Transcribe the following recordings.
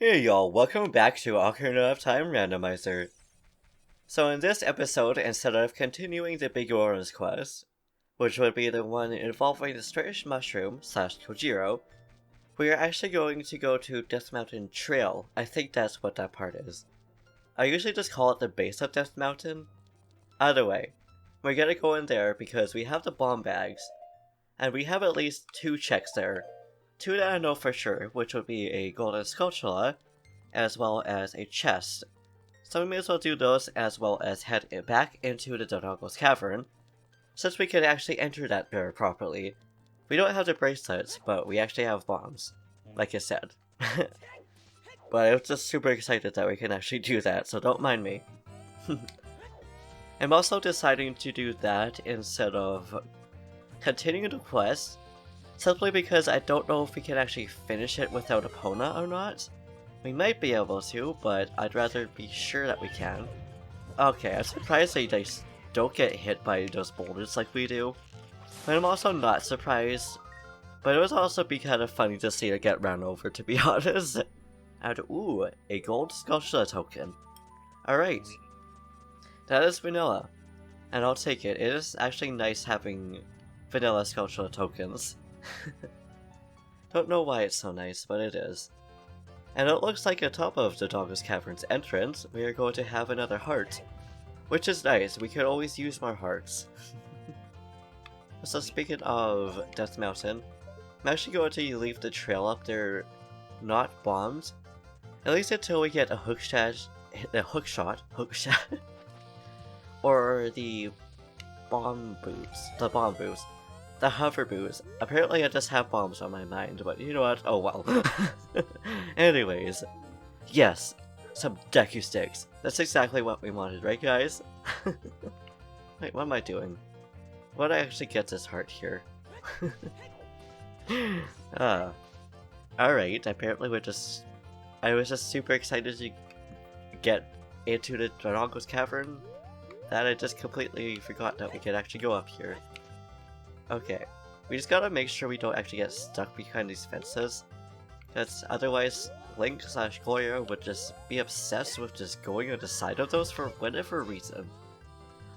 Hey y'all, welcome back to Ocarina of Time Randomizer. So in this episode, instead of continuing the Big Aurora's quest, which would be the one involving the strange mushroom / Kojiro, we are actually going to go to Death Mountain Trail. I think that's what that part is. I usually just call it the base of Death Mountain. Either way, we're gonna go in there because we have the bomb bags, and we have at least 2 checks there. 2 that I know for sure, which would be a golden sculptula, as well as a chest. So we may as well do those as well as head back into the Dodongo's Cavern, since we could actually enter that there properly. We don't have the bracelets, but we actually have bombs, like I said. But I'm just super excited that we can actually do that, so don't mind me. I'm also deciding to do that instead of continuing the quest, simply because I don't know if we can actually finish it without Epona or not. We might be able to, but I'd rather be sure that we can. Okay, I'm surprised they just don't get hit by those boulders like we do. But I'm also not surprised. But it would also be kind of funny to see it get run over, to be honest. And ooh, a gold sculpture token. Alright. That is vanilla. And I'll take it. It is actually nice having vanilla sculpture tokens. Don't know why it's so nice, but it is. And it looks like at top of the Dodongo's Cavern's entrance, we are going to have another heart. Which is nice, we could always use more hearts. So speaking of Death Mountain, I'm actually going to leave the trail up there not bombed. At least until we get a hook shot, or the bomb boots. The hover boots. Apparently I just have bombs on my mind, but you know what? Oh well. Anyways. Yes. Some Deku sticks. That's exactly what we wanted, right guys? Wait, what am I doing? What did I actually get this heart here? Alright, apparently I was just super excited to get into the Dodongo's Cavern that I just completely forgot that we could actually go up here. Okay, we just gotta make sure we don't actually get stuck behind these fences, because otherwise Link / Goya would just be obsessed with just going on the side of those for whatever reason.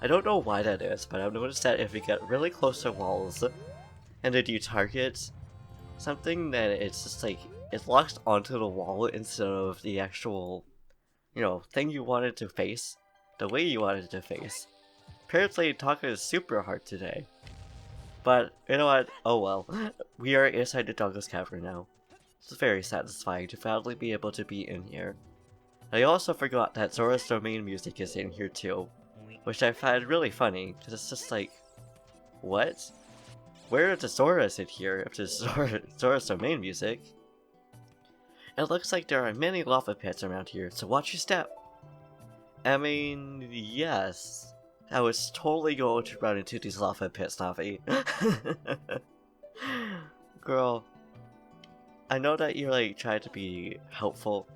I don't know why that is, but I've noticed that if we get really close to walls, and then you target something, then it's just like, it locks onto the wall instead of the actual, thing you wanted to face, the way you wanted to face. Apparently, Taka is super hard today. But, you know what? Oh well. We are inside the Dodongo's Cavern now. It's very satisfying to finally be able to be in here. I also forgot that Zora's domain music is in here too, which I find really funny, because it's just like, what? Where are the Zoras in here if there's Zora's domain music? It looks like there are many lava pits around here, so watch your step! I mean, yes. I was totally going to run into these lava pits, Navi. Girl, I know that you're like trying to be helpful,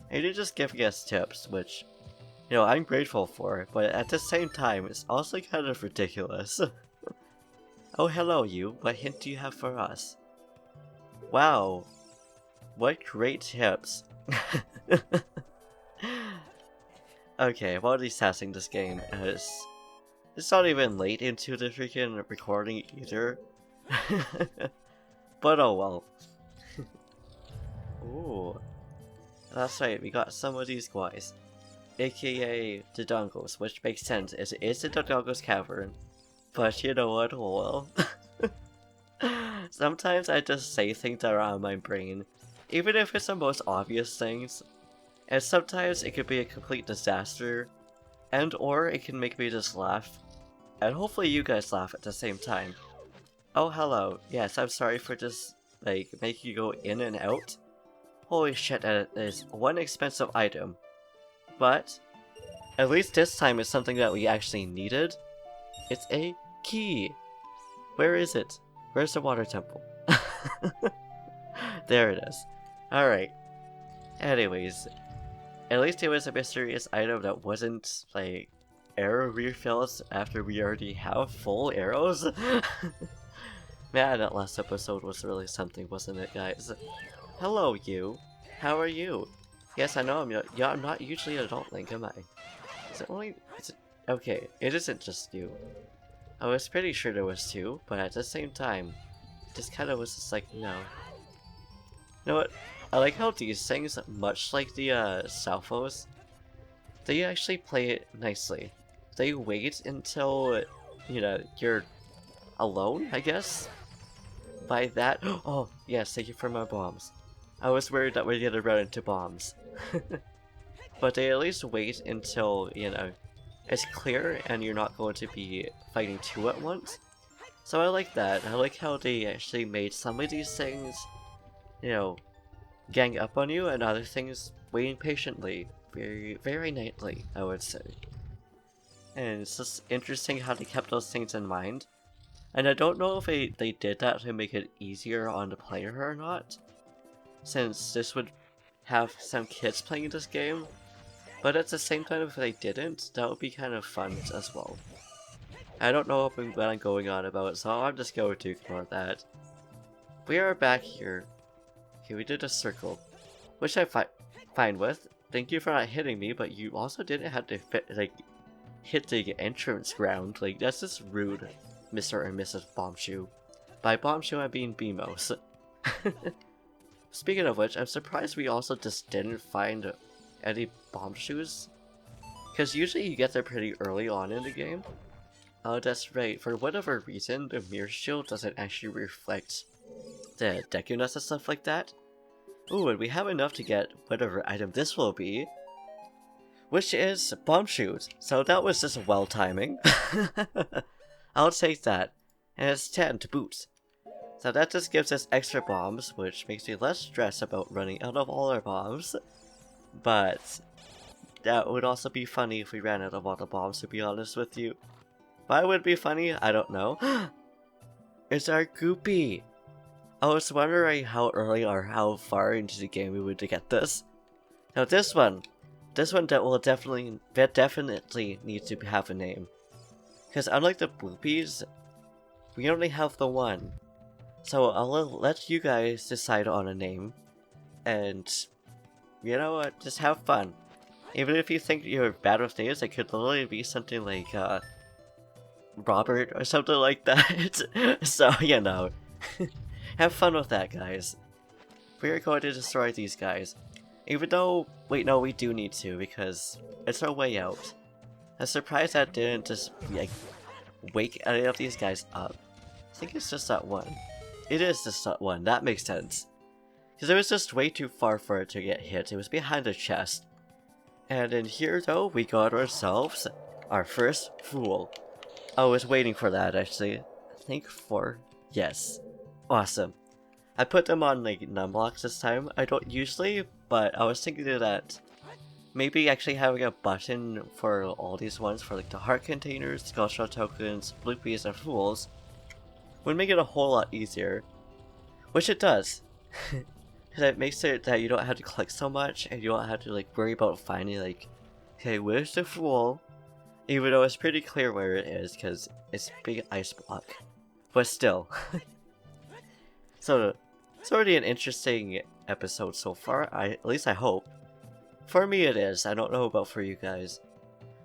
and you're just giving us tips, which, I'm grateful for, but at the same time, it's also kind of ridiculous. Oh, hello you, what hint do you have for us? Wow, what great tips. Okay, I'm already sassing this game, as it's not even late into the freaking recording either. But oh well. Ooh. That's right, we got some of these guys. AKA Dodongos, which makes sense as it is the Dodongo's Cavern. But you know what, oh well. Sometimes I just say things that are on my brain, even if it's the most obvious things. And sometimes it could be a complete disaster, and or it can make me just laugh. And hopefully you guys laugh at the same time. Oh hello, yes, I'm sorry for just, making you go in and out. Holy shit, that is one expensive item. But, at least this time it's something that we actually needed. It's a key! Where is it? Where's the water temple? There it is. Alright. Anyways, at least it was a mysterious item that wasn't, arrow refills after we already have full arrows. Man, that last episode was really something, wasn't it, guys? Hello, you. How are you? Yes, I know yeah, I'm not usually an adult Link, am I? Is it only... Is it... Okay, it isn't just you. I was pretty sure there was two, but at the same time, it just kind of was just like, no. You know what? I like how these things, much like the Salphos, they actually play it nicely. They wait until, you know, you're alone, I guess? By that... Oh, yes, thank you for my bombs. I was worried that we're gonna run into bombs. But they at least wait until, you know, it's clear and you're not going to be fighting two at once. So I like that. I like how they actually made some of these things, you know, gang up on you, and other things waiting patiently. Very, very nicely, I would say. And it's just interesting how they kept those things in mind. And I don't know if they did that to make it easier on the player or not, since this would have some kids playing this game. But at the same time, if they didn't, that would be kind of fun as well. I don't know what I'm going on about, so I'm just going to ignore that. We are back here. Okay, we did a circle, which I'm fine with. Thank you for not hitting me, but you also didn't have to hit the entrance ground. Like, that's just rude, Mr. and Mrs. Bombchus. By Bombchus, I mean Beamos. Speaking of which, I'm surprised we also just didn't find any bombchus, because usually you get there pretty early on in the game. Oh, that's right. For whatever reason, the mirror shield doesn't actually reflect the deckiness and stuff like that. Ooh, and we have enough to get whatever item this will be, which is bombchus. So that was just well timing. I'll take that. And it's 10 to boot. So that just gives us extra bombs, which makes me less stressed about running out of all our bombs. But that would also be funny if we ran out of all the bombs, to be honest with you. Why would it be funny? I don't know. It's our Goopy! I was wondering how early or how far into the game we would get this. Now this one that will definitely need to have a name. Because unlike the Bloopies, we only have the one. So I'll let you guys decide on a name. And you know what, just have fun. Even if you think you're bad with names, it could literally be something like, Robert or something like that. So, you know, have fun with that, guys. We're going to destroy these guys. Even though, wait, no, we do need to, because it's our way out. I'm surprised that didn't just, like, wake any of these guys up. I think it's just that one. It is just that one, that makes sense. Because it was just way too far for it to get hit. It was behind the chest. And in here, though, we got ourselves our first fool. I was waiting for that, actually. I think 4. Yes. Awesome. I put them on, like, numblocks this time. I don't usually, but I was thinking that maybe actually having a button for all these ones, for, like, the heart containers, Skullshell tokens, bloopies, and fools, would make it a whole lot easier. Which it does. Because it makes it that you don't have to collect so much, and you don't have to, like, worry about finding, like, okay, where's the fool? Even though it's pretty clear where it is, because it's a big ice block. But still. So, it's already an interesting episode so far, at least I hope. For me it is, I don't know about for you guys.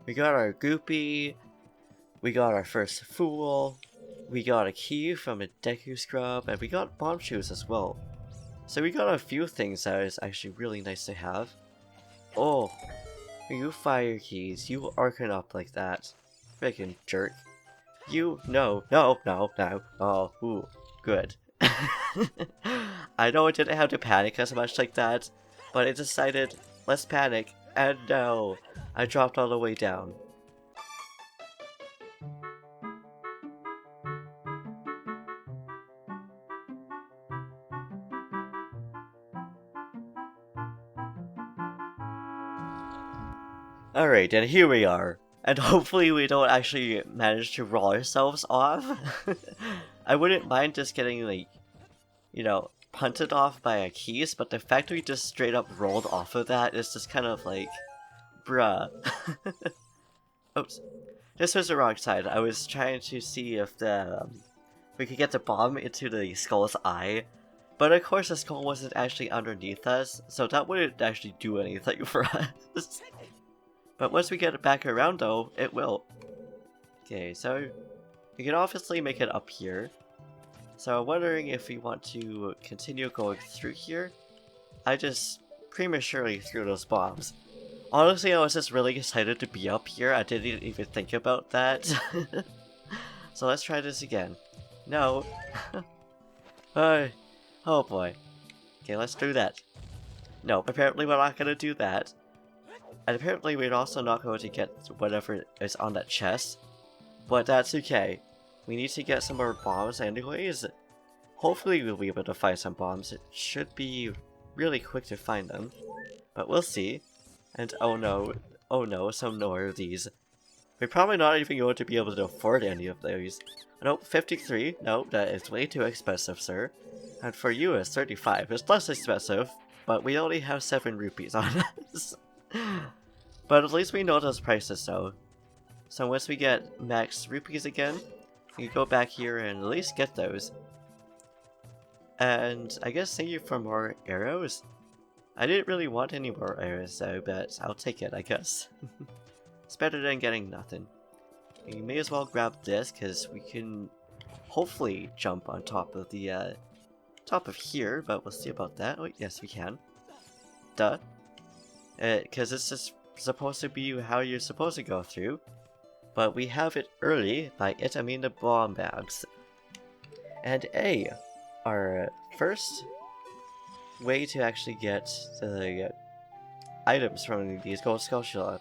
We got our Goopy, we got our first fool, we got a key from a Deku Scrub, and we got bombchus as well. So we got a few things that is actually really nice to have. Oh, you fire keys, you arcing up like that. Freaking jerk. You, no. Oh, ooh, good. I know I didn't have to panic as much like that, but I decided, let's panic, and no, I dropped all the way down. Alright, and here we are. And hopefully we don't actually manage to roll ourselves off. I wouldn't mind just getting, like, you know, punted off by a keys, but the fact we just straight up rolled off of that is just kind of like, bruh. Oops. This was the wrong side. I was trying to see if we could get the bomb into the skull's eye, But of course the skull wasn't actually underneath us, so that wouldn't actually do anything for us. But once we get it back around though, it will. Okay, so we can obviously make it up here. So I'm wondering if we want to continue going through here. I just prematurely threw those bombs. Honestly, I was just really excited to be up here. I didn't even think about that. So let's try this again. No. Oh boy. Okay, let's do that. No, apparently we're not gonna do that. And apparently we're also not going to get whatever is on that chest. But that's okay. We need to get some more bombs anyways. Hopefully we'll be able to find some bombs. It should be really quick to find them. But we'll see. And oh no, some more of these. We're probably not even going to be able to afford any of those. Nope, 53. Nope, that is way too expensive, sir. And for you, it's 35. It's less expensive, but we only have 7 rupees on us. But at least we know those prices, though. So once we get max rupees again, we can go back here and at least get those. And I guess thank you for more arrows. I didn't really want any more arrows though, but I'll take it, I guess. It's better than getting nothing. We may as well grab this, because we can hopefully jump on top of the, top of here, but we'll see about that. Oh, yes, we can. Duh. Because this is supposed to be how you're supposed to go through. But we have it early. By it, I mean the bomb bags. And our first way to actually get the items from these gold sculptures.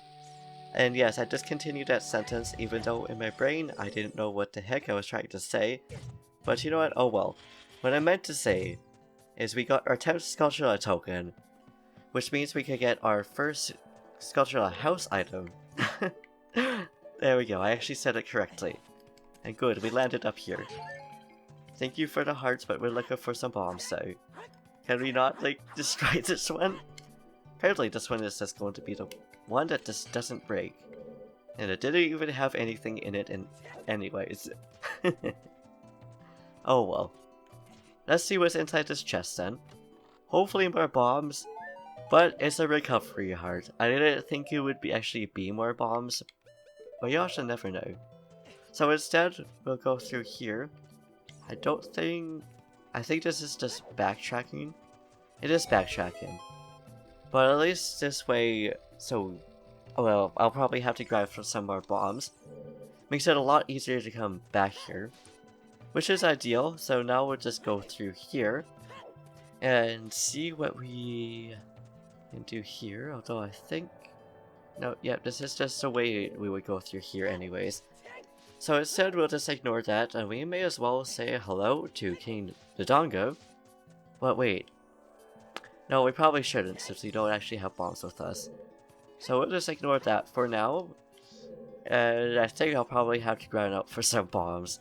And yes, I discontinued that sentence even though in my brain I didn't know what the heck I was trying to say. But you know what? Oh well. What I meant to say is we got our 10th sculptural token, which means we could get our first sculptural house item. There we go, I actually said it correctly. And good, we landed up here. Thank you for the hearts, but we're looking for some bombs, so can we not, like, destroy this one? Apparently this one is just going to be the one that just doesn't break. And it didn't even have anything in it anyways. Oh well. Let's see what's inside this chest then. Hopefully more bombs, but it's a recovery heart. I didn't think it would actually be more bombs, but you also never know. So instead, we'll go through here. I think this is just backtracking. It is backtracking. But at least this way, well, I'll probably have to grab for some more bombs. Makes it a lot easier to come back here. Which is ideal, so now we'll just go through here. And see what we can do here, although I think... No, yeah, this is just the way we would go through here anyways. So instead we'll just ignore that, and we may as well say hello to King Dodongo. But wait. No, we probably shouldn't, since we don't actually have bombs with us. So we'll just ignore that for now. And I think I'll probably have to grind up for some bombs.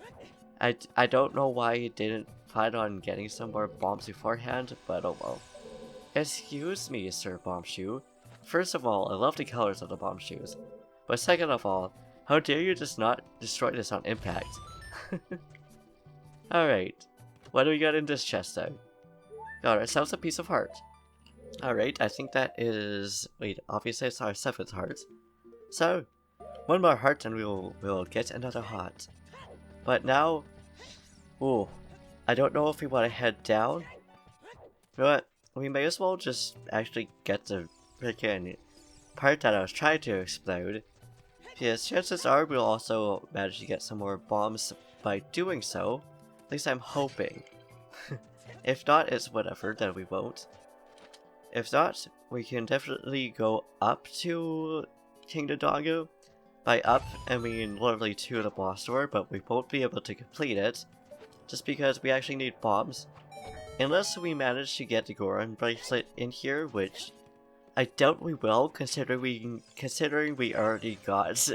I don't know why you didn't plan on getting some more bombs beforehand, but oh well. Excuse me, Sir Bombshoe. First of all, I love the colors of the bombshoes. But second of all, how dare you just not destroy this on impact? Alright, what do we got in this chest though? Got ourselves a piece of heart. Alright, I think that is... Wait, obviously it's our 7th heart. So, one more heart and we'll get another heart. But now... Ooh, I don't know if we want to head down. You know what? We may as well just actually get the freaking part that I was trying to explode. Because chances are we'll also manage to get some more bombs by doing so. At least I'm hoping. If not, it's whatever, then we won't. If not, we can definitely go up to King Dodongo. By up, I mean literally to the boss door, but we won't be able to complete it. Just because we actually need bombs. Unless we manage to get the Goron bracelet in here, which I doubt we will, considering we already got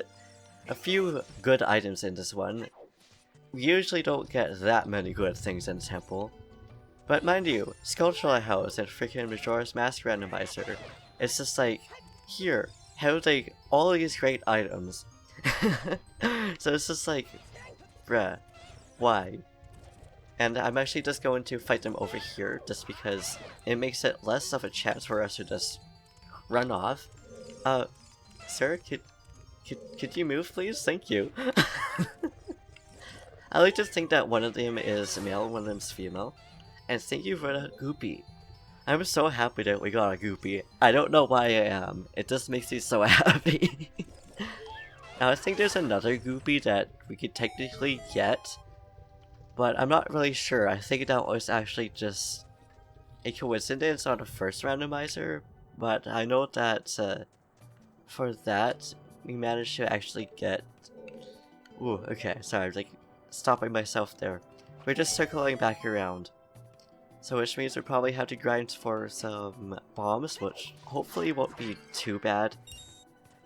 a few good items in this one. We usually don't get that many good things in the temple. But mind you, Sculptural House and freaking Majora's Mask Randomizer, it's just like, here, have like all these great items. So it's just like, bruh, why? And I'm actually just going to fight them over here, just because it makes it less of a chance for us to just run off. Sir, could you move, please? Thank you. I like to think that one of them is male and one of them's female. And thank you for the goopy. I'm so happy that we got a goopy. I don't know why I am. It just makes me so happy. Now I think there's another goopy that we could technically get, but I'm not really sure. I think that was actually just a coincidence on the first randomizer, but I know that for that we managed to actually get... Ooh, okay, sorry, I'm like stopping myself there. We're just circling back around. So which means we probably have to grind for some bombs, which hopefully won't be too bad.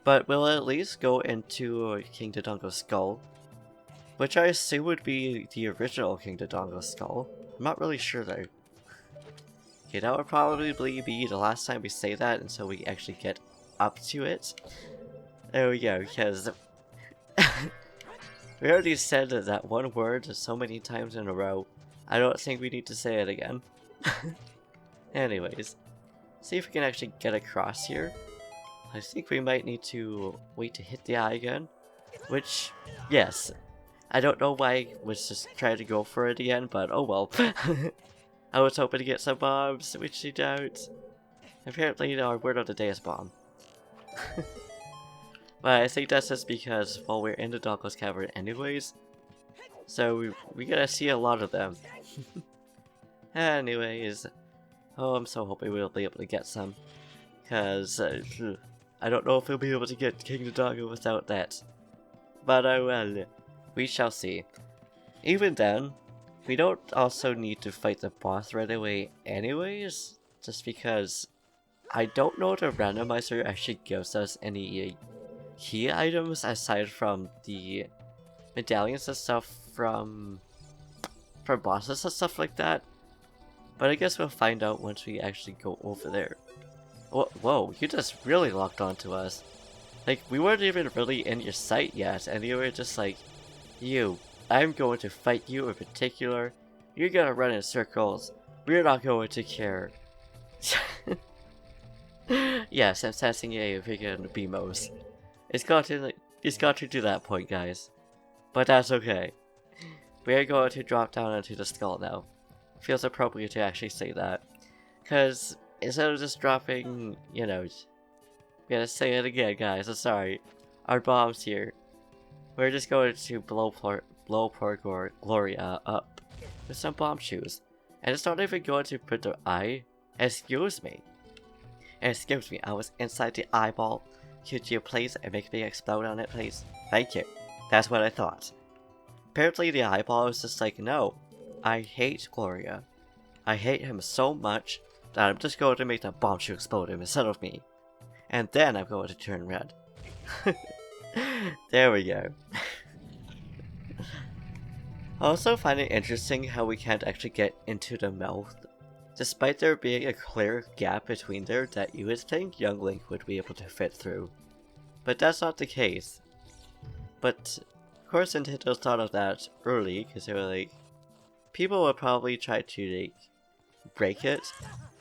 But we'll at least go into King Dodongo's skull, which I assume would be the original King Dodongo skull. I'm not really sure though. Okay, that would probably be the last time we say that until we actually get up to it. There we go, because we already said that one word so many times in a row. I don't think we need to say it again. Anyways, see if we can actually get across here. I think we might need to wait to hit the eye again. Which, yes. I don't know why I was just trying to go for it again, but oh well. I was hoping to get some bombs, which I don't. Apparently our word of the day is bomb. But I think that's just because, well, we're in the Dodongo's Cavern anyways. So we gotta see a lot of them. Anyways, oh, I'm so hoping we'll be able to get some. Cause I don't know if we'll be able to get King Dodongo without that. But oh well, we shall see. Even then, we don't also need to fight the boss right away anyways, just because I don't know if the randomizer actually gives us any key items aside from the medallions and stuff from bosses and stuff like that. But I guess we'll find out once we actually go over there. Whoa, you just really locked onto us. Like, we weren't even really in your sight yet, and you were just like, I'm going to fight you in particular. You're gonna run in circles. We're not going to care. Yes, I'm sensing a freaking BMOs. It's got to do that point, guys. But that's okay. We're going to drop down into the skull now. Feels appropriate to actually say that. Because instead of just dropping, you know, I'm gonna say it again, guys, I'm sorry. Our bombs here. We're just going to blow poor Gloria up with some bombchus. And it's not even going to put the eye. Excuse me, I was inside the eyeball. Could you please make me explode on it, please? Thank you. That's what I thought. Apparently the eyeball was just like, no, I hate Gloria. I hate him so much that I'm just going to make the bombchu explode him instead of me. And then I'm going to turn red. There we go. I also find it interesting how we can't actually get into the mouth, despite there being a clear gap between there that you would think young Link would be able to fit through. But that's not the case. But of course Nintendo thought of that early, because they were like, people would probably try to like break it.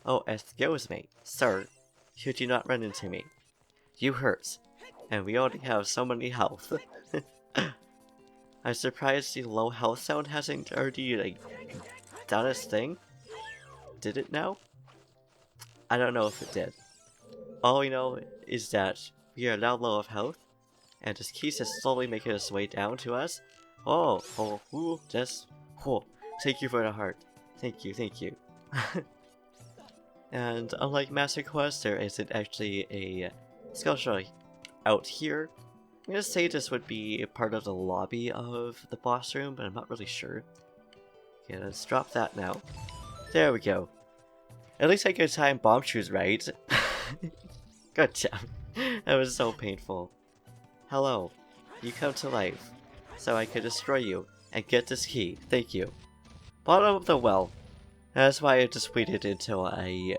Oh, excuse me, sir, should you not run into me? You hurt, and we only have so many health. I'm surprised the low health sound hasn't already like done its thing. Did it now? I don't know if it did. All we know is that we are now low of health, and this keys is slowly making its way down to us. Thank you for the heart. Thank you. And unlike Master Quest, there isn't actually a sculpture out here. I'm gonna say this would be a part of the lobby of the boss room, but I'm not really sure. Okay, let's drop that now. There we go. At least I could time bombchus right. Good job. That was so painful. Hello. You come to life, so I could destroy you and get this key. Thank you. Bottom of the well. That's why I just waited until I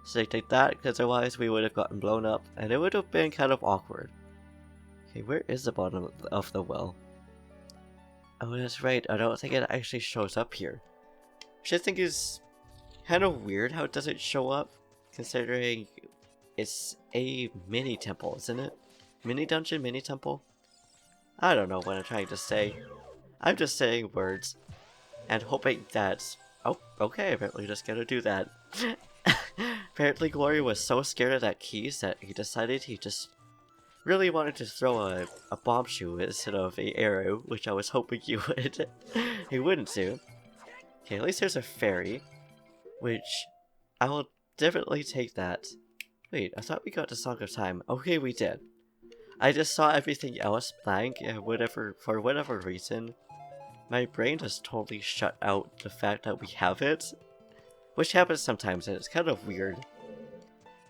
selected that, because otherwise we would have gotten blown up, and it would have been kind of awkward. Okay, where is the bottom of the well? Oh, that's right. I don't think it actually shows up here. which I think is kind of weird how it doesn't show up, considering it's a mini temple, isn't it? Mini dungeon, mini temple? I don't know what I'm trying to say. I'm just saying words, and hoping that... Oh, okay, apparently just gonna do that. Apparently Gloria was so scared of that keys that he decided he just really wanted to throw a bombchus instead of an arrow, which I was hoping you would. He wouldn't do. Okay, at least there's a fairy, which I will definitely take that. Wait, I thought we got the Song of Time. Okay, we did. I just saw everything else blank, and for whatever reason, my brain just totally shut out the fact that we have it. Which happens sometimes, and it's kind of weird.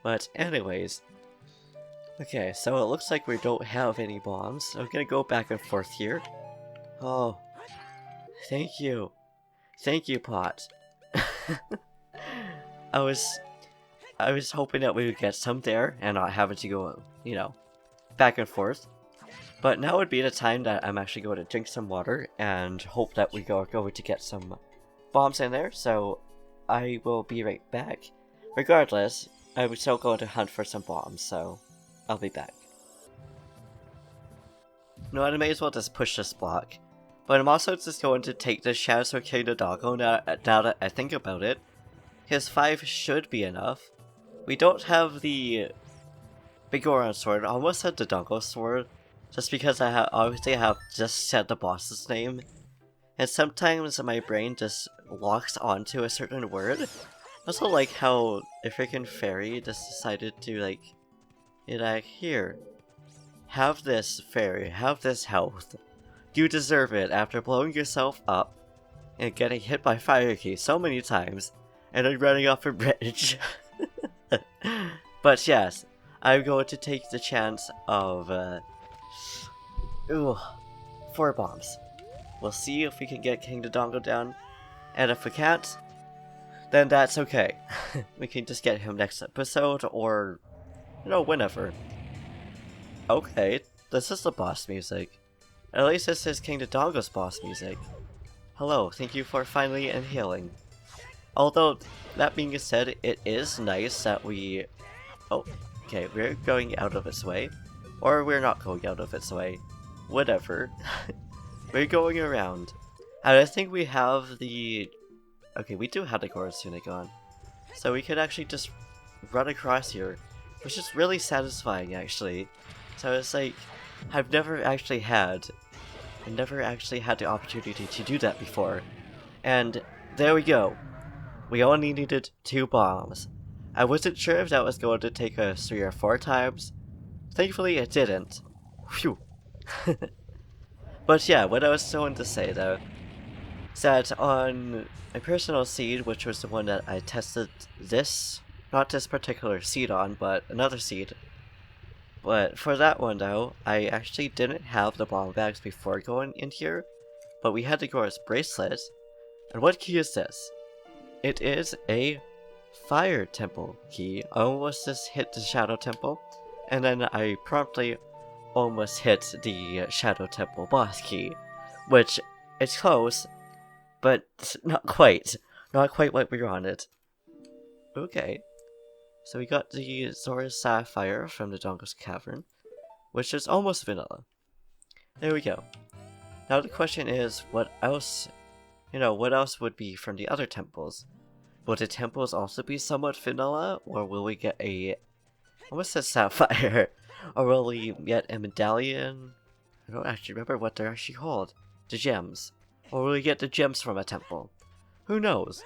But anyways. Okay, so it looks like we don't have any bombs. I'm gonna go back and forth here. Oh. Thank you. Thank you, Pot. I was hoping that we would get some there, and not having to go, you know, back and forth. But now would be the time that I'm actually going to drink some water, and hope that we are going to get some bombs in there, so... I will be right back. Regardless, I'm still going to hunt for some bombs, so I'll be back. No, I may as well just push this block. But I'm also just going to take the Shadows of King Dodongo now that I think about it. His 5 should be enough. We don't have the Bigoron sword. I almost said the Dodongo sword, just because I obviously have just said the boss's name. And sometimes my brain just locks onto a certain word. I also like how a freaking fairy just decided to here. Have this, fairy, have this health. You deserve it after blowing yourself up and getting hit by fire key so many times and then running off a bridge. But yes, I'm going to take the chance of 4 bombs. We'll see if we can get King Dodongo down, and if we can't, then that's okay. We can just get him next episode, or, you know, whenever. Okay, this is the boss music. At least this is King Dodongo's boss music. Hello, thank you for finally inhaling. Although, that being said, it is nice that we... Oh, okay, we're going out of its way. Or we're not going out of its way. Whatever. We're going around. And I think we have the... Okay, we do have the Gorasunicon. So we could actually just run across here. Which is really satisfying, actually. So it's like... I've never actually had the opportunity to do that before. And there we go. We only needed 2 bombs. I wasn't sure if that was going to take us 3 or 4 times. Thankfully it didn't. Phew. But yeah, what I was going to say though, is that on my personal seed, which was the one that I tested this, not this particular seed on, but another seed. But for that one though, I actually didn't have the bomb bags before going in here, but we had the Gora's bracelet. And what key is this? It is a fire temple key. I almost just hit the shadow temple, and then I promptly almost hit the Shadow Temple boss key, which is close, but not quite. Not quite what we wanted. Okay, so we got the Zora's Sapphire from the Dodongo's Cavern, which is almost vanilla. There we go. Now the question is, what else would be from the other temples? Will the temples also be somewhat vanilla, or will we get a... I almost said Sapphire. Or will we get a medallion? I don't actually remember what they're actually called. The gems. Or will we get the gems from a temple? Who knows?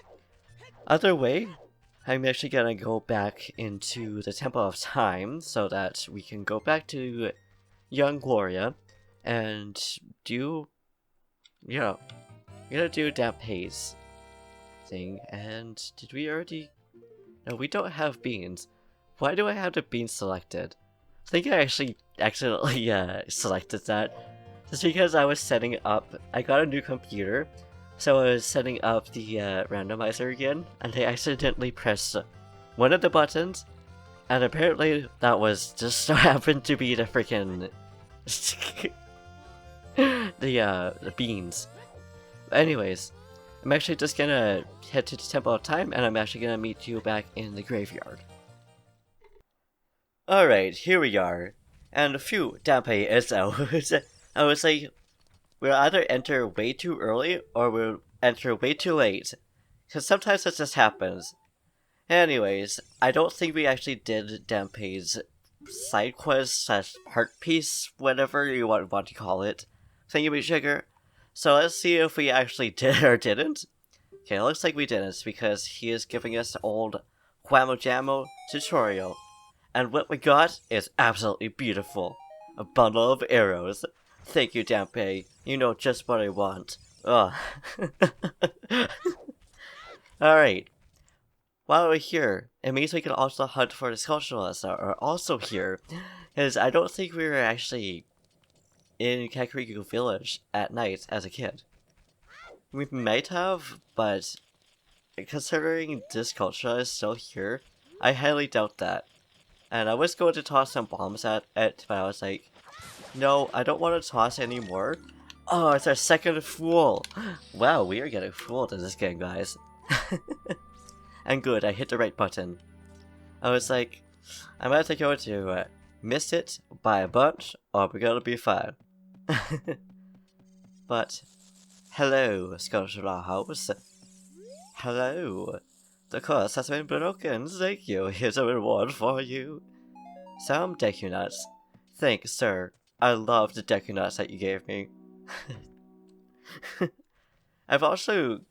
Either way, I'm actually gonna go back into the Temple of Time so that we can go back to young Gloria and do, you know, we're gonna do Dampe's thing. And did we already... No, we don't have beans. Why do I have the beans selected? I think I actually accidentally selected that. Just because I was setting up, I got a new computer, so I was setting up the randomizer again, and I accidentally pressed one of the buttons, and apparently that was just so happened to be the freaking the beans. Anyways, I'm actually just gonna head to the Temple of Time, and I'm actually gonna meet you back in the graveyard. Alright, here we are. And phew, Dampe is out. I was like, we'll either enter way too early, or we'll enter way too late. Because sometimes that just happens. Anyways, I don't think we actually did Dampe's side quest / heart piece, whatever you want to call it. Thingy-sugar. So let's see if we actually did or didn't. Okay, it looks like we didn't, because he is giving us the old Whammo Jammo tutorial. And what we got is absolutely beautiful. A bundle of arrows. Thank you, Dampe. You know just what I want. Ugh. Alright. While we're here, it means we can also hunt for the sculptures that are also here. Because I don't think we were actually in Kakariko Village at night as a kid. We might have, but considering this culture is still here, I highly doubt that. And I was going to toss some bombs at it, but I was like, no, I don't want to toss anymore. Oh, it's our second fool! Wow, we are getting fooled in this game, guys. And good, I hit the right button. I was like, I'm either going to miss it by a bunch, or we're gonna be fine. But, hello, Sculptural House. Hello. The curse has been broken, thank you. Here's a reward for you. Some Deku Nuts. Thanks, sir. I love the Deku Nuts that you gave me. I've also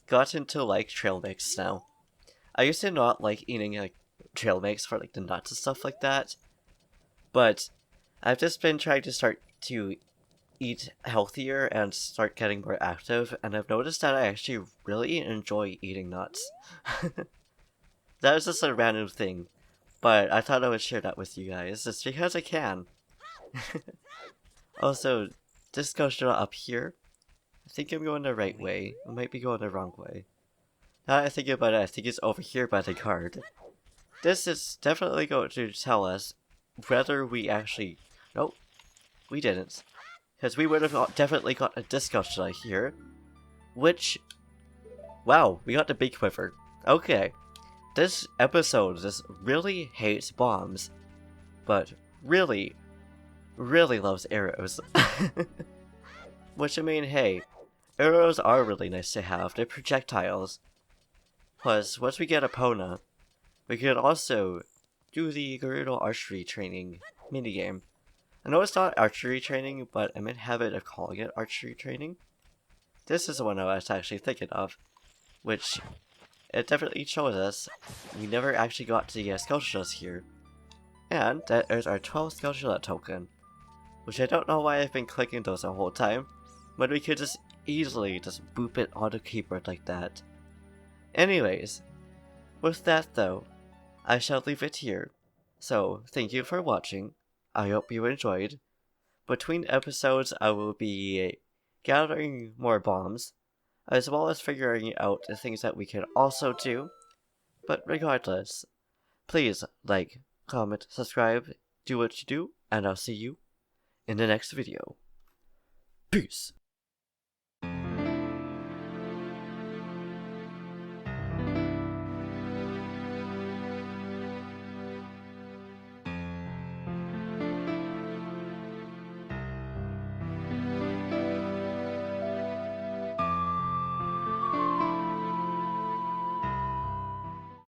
gotten to like trail mix now. I used to not like eating like trail mix for like the nuts and stuff like that. But I've just been trying to start to eat healthier and start getting more active, and I've noticed that I actually really enjoy eating nuts. That was just a random thing, but I thought I would share that with you guys, just because I can. Also, this goes up here. I think I'm going the right way. I might be going the wrong way. Now that I think about it, I think it's over here by the card. This is definitely going to tell us whether we actually... Nope, we didn't. Because we would have definitely got a discussion here. Which... Wow, we got the big quiver. Okay. This episode just really hates bombs. But really, really loves arrows. Which, I mean, hey, arrows are really nice to have. They're projectiles. Plus, once we get Epona, we could also do the Gerudo archery training minigame. I know it's not archery training, but I'm in habit of calling it archery training. This is the one I was actually thinking of, which it definitely shows us we never actually got to the Sculptures here. And that is our 12th Sculpture token, which I don't know why I've been clicking those the whole time, but we could just easily just boop it on the keyboard like that. Anyways, with that though, I shall leave it here. So, thank you for watching. I hope you enjoyed. Between episodes, I will be gathering more bombs, as well as figuring out the things that we can also do. But regardless, please like, comment, subscribe, do what you do, and I'll see you in the next video. Peace!